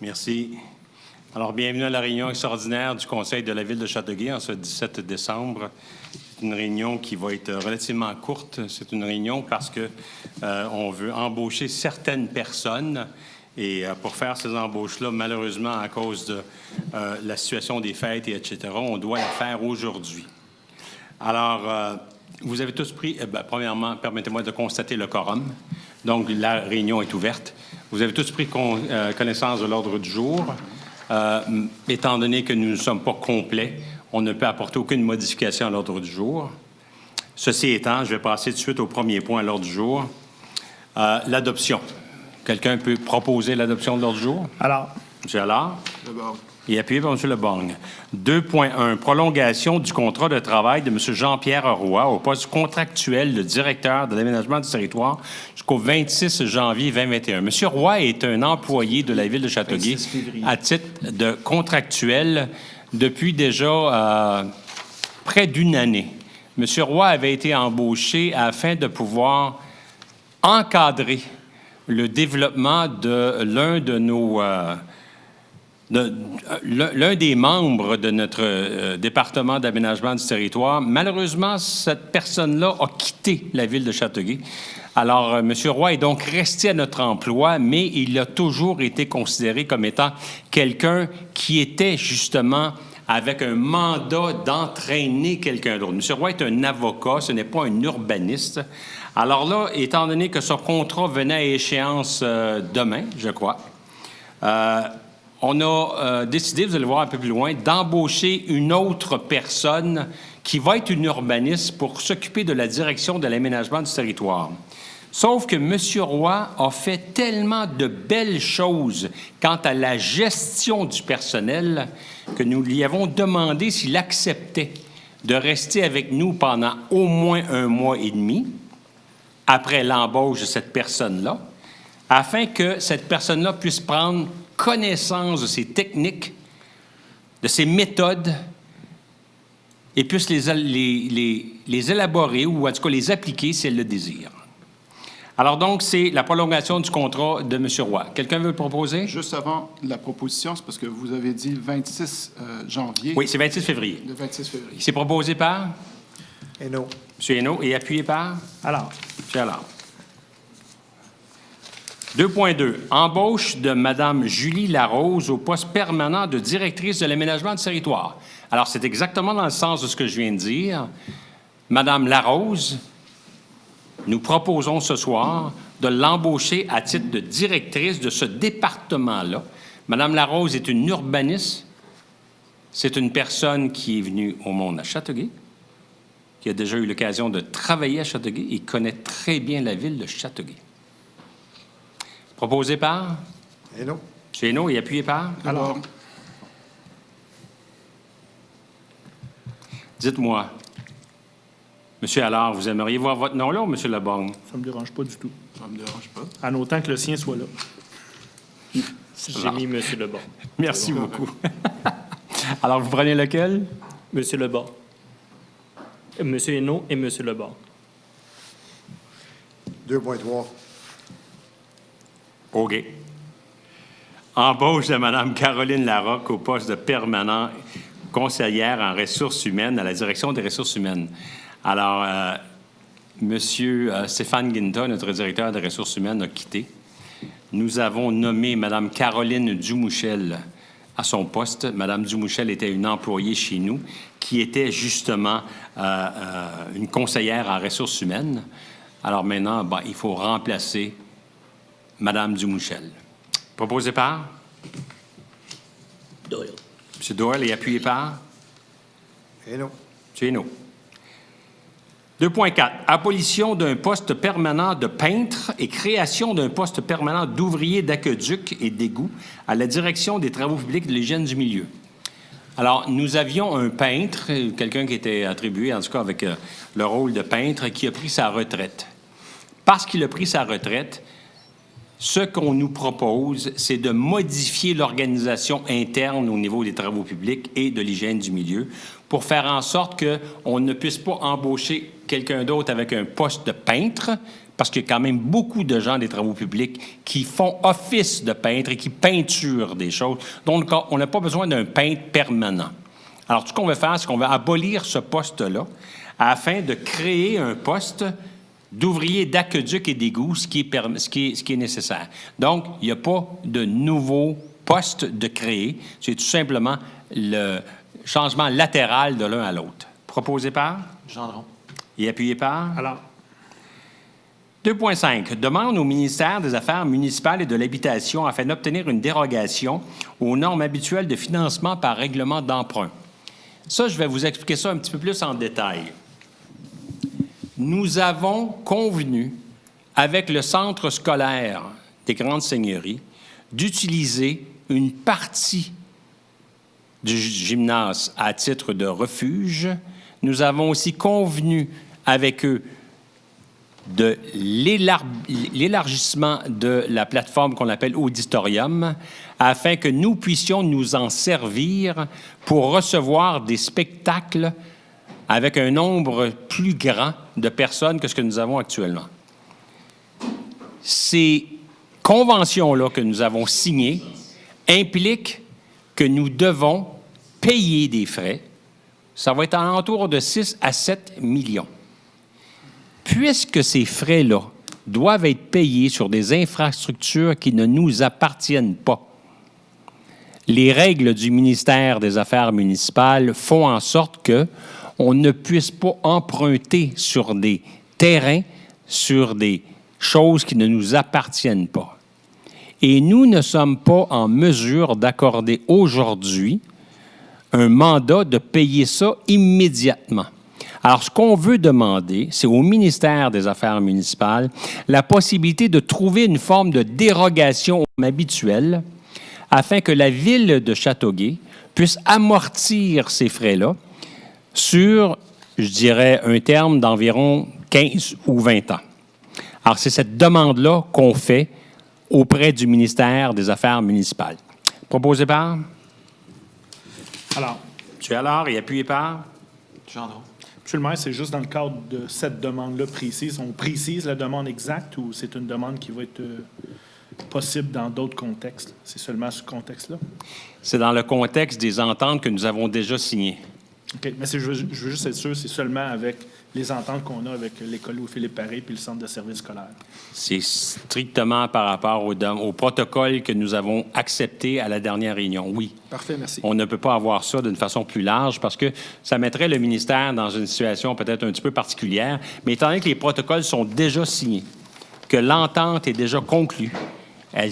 Merci. Alors, bienvenue à la réunion extraordinaire du Conseil de la Ville de Châteauguay en ce 17 décembre. C'est une réunion qui va être relativement courte. C'est une réunion parce que on veut embaucher certaines personnes et pour faire ces embauches-là, malheureusement, à cause de la situation des fêtes et etc., on doit la faire aujourd'hui. Alors, vous avez tous pris, premièrement, permettez-moi de constater le quorum. Donc, la réunion est ouverte. Vous avez tous pris connaissance de l'ordre du jour. Étant donné que nous ne sommes pas complets, on ne peut apporter aucune modification à l'ordre du jour. Ceci étant, je vais passer tout de suite au premier point à l'ordre du jour. L'adoption. Quelqu'un peut proposer l'adoption de l'ordre du jour? Alors. M. Allard? Et appuyé par M. Lebong. 2.1. Prolongation du contrat de travail de M. Jean-Pierre Roy au poste contractuel de directeur de l'aménagement du territoire jusqu'au 26 janvier 2021. M. Roy est un employé de la Ville de Châteauguay à titre de contractuel depuis déjà près d'une année. M. Roy avait été embauché afin de pouvoir encadrer le développement de l'un de nos... l'un des membres de notre département d'aménagement du territoire. Malheureusement, cette personne-là a quitté la Ville de Châteauguay. Alors, M. Roy est donc resté à notre emploi, mais il a toujours été considéré comme étant quelqu'un qui était justement avec un mandat d'entraîner quelqu'un d'autre. M. Roy est un avocat, ce n'est pas un urbaniste. Alors là, étant donné que son contrat venait à échéance demain, je crois, on a décidé, vous allez voir un peu plus loin, d'embaucher une autre personne qui va être une urbaniste pour s'occuper de la direction de l'aménagement du territoire. Sauf que M. Roy a fait tellement de belles choses quant à la gestion du personnel que nous lui avons demandé s'il acceptait de rester avec nous pendant au moins 1 mois et demi après l'embauche de cette personne-là, afin que cette personne-là puisse prendre connaissance de ses techniques, de ses méthodes, et puisse les élaborer ou en tout cas les appliquer si elle le désire. Alors donc, c'est la prolongation du contrat de M. Roy. Quelqu'un veut le proposer? Juste avant la proposition, c'est parce que vous avez dit le 26 janvier. Oui, c'est 26 février. Le 26 février. C'est proposé par? Hainaut. M. Hainaut. Et appuyé par? Alors. M. Allard. 2.2. Embauche de Mme Julie Larose au poste permanent de directrice de l'aménagement du territoire. Alors, c'est exactement dans le sens de ce que je viens de dire. Mme Larose, nous proposons ce soir de l'embaucher à titre de directrice de ce département-là. Mme Larose est une urbaniste. C'est une personne qui est venue au monde à Châteauguay, qui a déjà eu l'occasion de travailler à Châteauguay et connaît très bien la ville de Châteauguay. Proposé par? Hainaut. M. Hainaut et appuyé par? Alors, Dites-moi, M. Allard, vous aimeriez voir votre nom là ou M. Lebong? Ça me dérange pas du tout. ça ne me dérange pas. En autant que le sien soit là. J'ai mis M. Lebon. Merci beaucoup. Alors, vous prenez lequel? M. Lebon. M. Hainaut et M. Lebon. 2.3. OK. Embauche de Mme Caroline Larocque au poste de permanent conseillère en ressources humaines à la direction des ressources humaines. Alors, M. Stéphane Guinta, notre directeur des ressources humaines, a quitté. Nous avons nommé Mme Caroline Dumouchel à son poste. Mme Dumouchel était une employée chez nous qui était justement une conseillère en ressources humaines. Alors maintenant, il faut remplacer Mme Dumouchel. Proposé par? Doyle. M. Doyle et appuyé par? Hainaut. M. Hainaut. 2.4. Abolition d'un poste permanent de peintre et création d'un poste permanent d'ouvrier d'aqueduc et d'égout à la direction des travaux publics de l'hygiène du milieu. Alors, nous avions un peintre, quelqu'un qui était attribué, en tout cas avec le rôle de peintre, qui a pris sa retraite. Parce qu'il a pris sa retraite, ce qu'on nous propose, c'est de modifier l'organisation interne au niveau des travaux publics et de l'hygiène du milieu pour faire en sorte qu'on ne puisse pas embaucher quelqu'un d'autre avec un poste de peintre parce qu'il y a quand même beaucoup de gens des travaux publics qui font office de peintre et qui peinturent des choses. Donc, on n'a pas besoin d'un peintre permanent. Alors, tout ce qu'on va faire, c'est qu'on va abolir ce poste-là afin de créer un poste d'ouvrier d'aqueduc et d'égout, ce qui est nécessaire. Donc, il n'y a pas de nouveau poste de créer. C'est tout simplement le changement latéral de l'un à l'autre. Proposé par? Gendron. Et appuyé par? Alors, 2.5. Demande au ministère des Affaires municipales et de l'Habitation afin d'obtenir une dérogation aux normes habituelles de financement par règlement d'emprunt. Ça, je vais vous expliquer ça un petit peu plus en détail. Nous avons convenu avec le centre scolaire des Grandes Seigneuries d'utiliser une partie du gymnase à titre de refuge. Nous avons aussi convenu avec eux de l'élargissement de la plateforme qu'on appelle auditorium afin que nous puissions nous en servir pour recevoir des spectacles avec un nombre plus grand de personnes que ce que nous avons actuellement. Ces conventions-là que nous avons signées impliquent que nous devons payer des frais. Ça va être en entour de 6 à 7 millions. Puisque ces frais-là doivent être payés sur des infrastructures qui ne nous appartiennent pas, les règles du ministère des Affaires municipales font en sorte qu'on ne puisse pas emprunter sur des terrains, sur des choses qui ne nous appartiennent pas. Et nous ne sommes pas en mesure d'accorder aujourd'hui un mandat de payer ça immédiatement. Alors, ce qu'on veut demander, c'est au ministère des Affaires municipales la possibilité de trouver une forme de dérogation habituelle afin que la ville de Châteauguay puisse amortir ces frais-là sur, je dirais, un terme d'environ 15 ou 20 ans. Alors, c'est cette demande-là qu'on fait auprès du ministère des Affaires municipales. Proposé par? alors, Tu es alors et appuyé par? Gendron. Monsieur le maire, c'est juste dans le cadre de cette demande-là précise. On précise la demande exacte ou c'est une demande qui va être possible dans d'autres contextes? C'est seulement ce contexte-là? C'est dans le contexte des ententes que nous avons déjà signées. OK. Mais je veux juste être sûr, c'est seulement avec les ententes qu'on a avec l'école Louis-Philippe Paré puis le centre de services scolaires. C'est strictement par rapport au protocole que nous avons accepté à la dernière réunion, oui. Parfait, merci. On ne peut pas avoir ça d'une façon plus large parce que ça mettrait le ministère dans une situation peut-être un petit peu particulière, mais étant donné que les protocoles sont déjà signés, que l'entente est déjà conclue,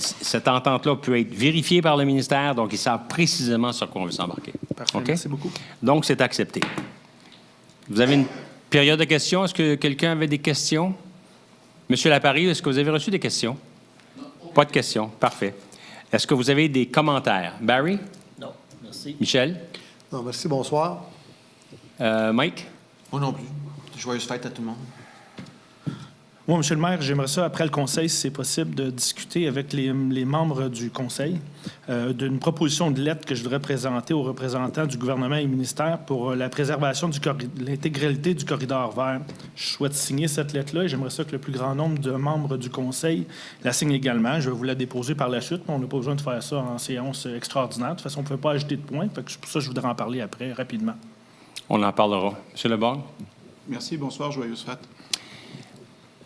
cette entente-là peut être vérifiée par le ministère, donc ils savent précisément sur quoi on veut s'embarquer. Parfait, OK? merci beaucoup. Donc, c'est accepté. Vous avez une période de questions. Est-ce que quelqu'un avait des questions? Monsieur Lapparie, est-ce que vous avez reçu des questions? Non. Pas de questions. Parfait. Est-ce que vous avez des commentaires? Barry? Non, merci. Michel? Non, merci, bonsoir. Mike? Moi non plus. Joyeuse fête à tout le monde. Moi, Monsieur le maire, j'aimerais ça, après le conseil, si c'est possible, de discuter avec les membres du conseil d'une proposition de lettre que je voudrais présenter aux représentants du gouvernement et du ministère pour la préservation de l'intégralité du corridor vert. Je souhaite signer cette lettre-là et j'aimerais ça que le plus grand nombre de membres du conseil la signent également. Je vais vous la déposer par la suite, mais on n'a pas besoin de faire ça en séance extraordinaire. De toute façon, on ne peut pas ajouter de points. Fait que c'est pour ça que je voudrais en parler après, rapidement. On en parlera. Monsieur Leborgne? Merci, bonsoir, joyeuse fête.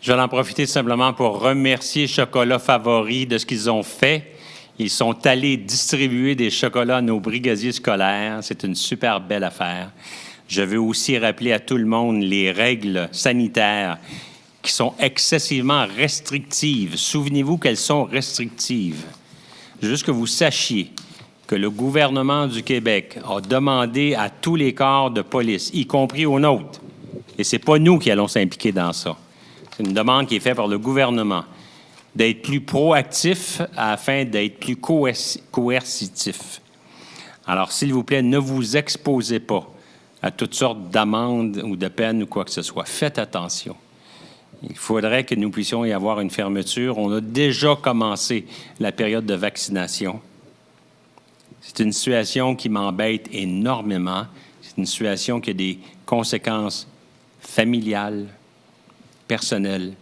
Je vais en profiter simplement pour remercier Chocolat Favori de ce qu'ils ont fait. Ils sont allés distribuer des chocolats à nos brigadiers scolaires. C'est une super belle affaire. Je veux aussi rappeler à tout le monde les règles sanitaires qui sont excessivement restrictives. Souvenez-vous qu'elles sont restrictives. Juste que vous sachiez que le gouvernement du Québec a demandé à tous les corps de police, y compris aux nôtres, et ce n'est pas nous qui allons s'impliquer dans ça. C'est une demande qui est faite par le gouvernement, d'être plus proactif afin d'être plus coercitif. Alors, s'il vous plaît, ne vous exposez pas à toutes sortes d'amendes ou de peines ou quoi que ce soit. Faites attention. Il faudrait que nous puissions y avoir une fermeture. On a déjà commencé la période de vaccination. C'est une situation qui m'embête énormément. C'est une situation qui a des conséquences familiales, personnelles,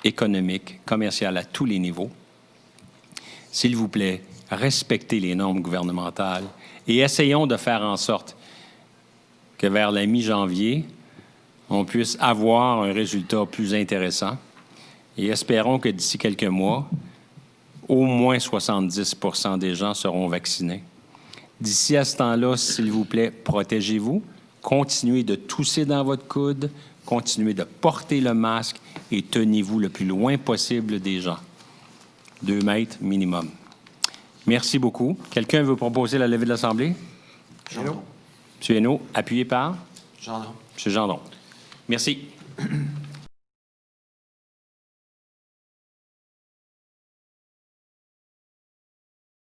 économique, commerciale à tous les niveaux. S'il vous plaît, respectez les normes gouvernementales et essayons de faire en sorte que vers la mi-janvier, on puisse avoir un résultat plus intéressant. Et espérons que d'ici quelques mois, au moins 70% des gens seront vaccinés. D'ici à ce temps-là, s'il vous plaît, protégez-vous, continuez de tousser dans votre coude, continuez de porter le masque et tenez-vous le plus loin possible des gens. 2 mètres minimum. Merci beaucoup. Quelqu'un veut proposer la levée de l'Assemblée? Gendron. M. Hainaut, appuyé par? Gendron. M. Gendron. Merci.